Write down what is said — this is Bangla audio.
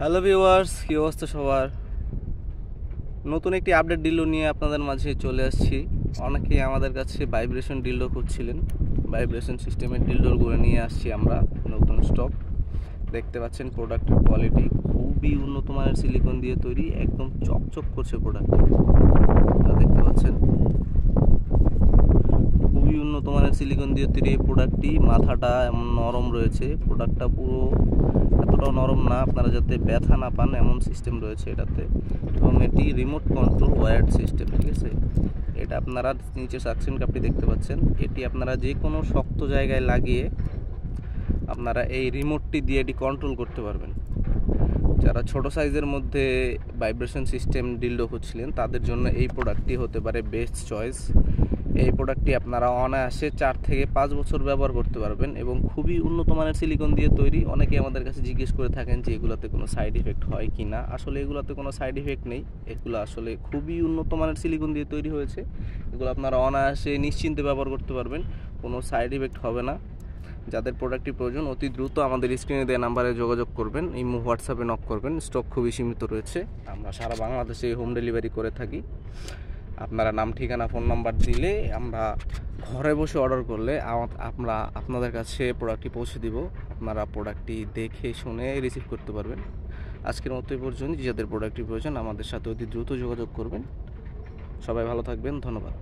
হ্যালো ভিউয়ার্স, কি অবস্থা সবার? নতুন একটি আপডেট ডিল্ডো নিয়ে আপনাদের মাঝে চলে আসছি। অনেকেই আমাদের কাছে ভাইব্রেশন ডিল্ডো খুঁজছিলেন। ভাইব্রেশন সিস্টেমের ডিল্ডোগুলো নিয়ে আসছি আমরা, নতুন স্টক। দেখতে পাচ্ছেন প্রোডাক্টের কোয়ালিটি খুবই উন্নত মানের সিলিকন দিয়ে তৈরি, একদম চকচক করছে প্রোডাক্টটা। দেখতে পাচ্ছেন খুবই উন্নত মানের সিলিকন দিয়ে তৈরি এই প্রোডাক্টটি। মাথাটা এমন নরম রয়েছে, প্রোডাক্টটা পুরো এতটাও নরম না আপনারা যাতে ব্যথা না পান এমন সিস্টেম রয়েছে এটাতে। এবং এটি রিমোট কন্ট্রোল ওয়্যার্ড সিস্টেম, ঠিক আছে। এটা আপনারা নিচে সাকশন কাপটি দেখতে পাচ্ছেন, এটি আপনারা যে কোনো শক্ত জায়গায় লাগিয়ে আপনারা এই রিমোটটি দিয়ে এটি কন্ট্রোল করতে পারবেন। যারা ছোট সাইজের মধ্যে ভাইব্রেশন সিস্টেম ডিল্ডো খুঁজছিলেন তাদের জন্য এই প্রোডাক্টটি হতে পারে বেস্ট চয়েস। এই প্রোডাক্টটি আপনারা অনায়াসে 4 থেকে 5 বছর ব্যবহার করতে পারবেন এবং খুবই উন্নত মানের সিলিকন দিয়ে তৈরি। অনেকে আমাদের কাছে জিজ্ঞেস করে থাকেন যে এগুলোতে কোনো সাইড ইফেক্ট হয় কি না। আসলে এগুলোতে কোনো সাইড ইফেক্ট নেই, এগুলো আসলে খুবই উন্নত মানের সিলিকন দিয়ে তৈরি হয়েছে। এগুলো আপনারা অনায়াসে নিশ্চিন্তে ব্যবহার করতে পারবেন, কোনো সাইড ইফেক্ট হবে না। যাদের প্রোডাক্টটি প্রয়োজন অতি দ্রুত আমাদের স্ক্রিনে দেওয়া নাম্বারে যোগাযোগ করবেন, ইমো হোয়াটসঅ্যাপে নক করবেন। স্টক খুবই সীমিত রয়েছে, আমরা সারা বাংলাদেশে হোম ডেলিভারি করে থাকি। আপনারা নাম, ঠিকানা, ফোন নাম্বার দিলে আমরা ঘরে বসে অর্ডার করলে আমরা আপনাদের কাছে প্রোডাক্টটি পৌঁছে দিব। আপনারা প্রোডাক্টটি দেখে শুনে রিসিভ করতে পারবেন। আজকের মতো এই পর্যন্ত। যাদের প্রোডাক্টটি প্রয়োজন আমাদের সাথে অতি দ্রুত যোগাযোগ করবেন। সবাই ভালো থাকবেন, ধন্যবাদ।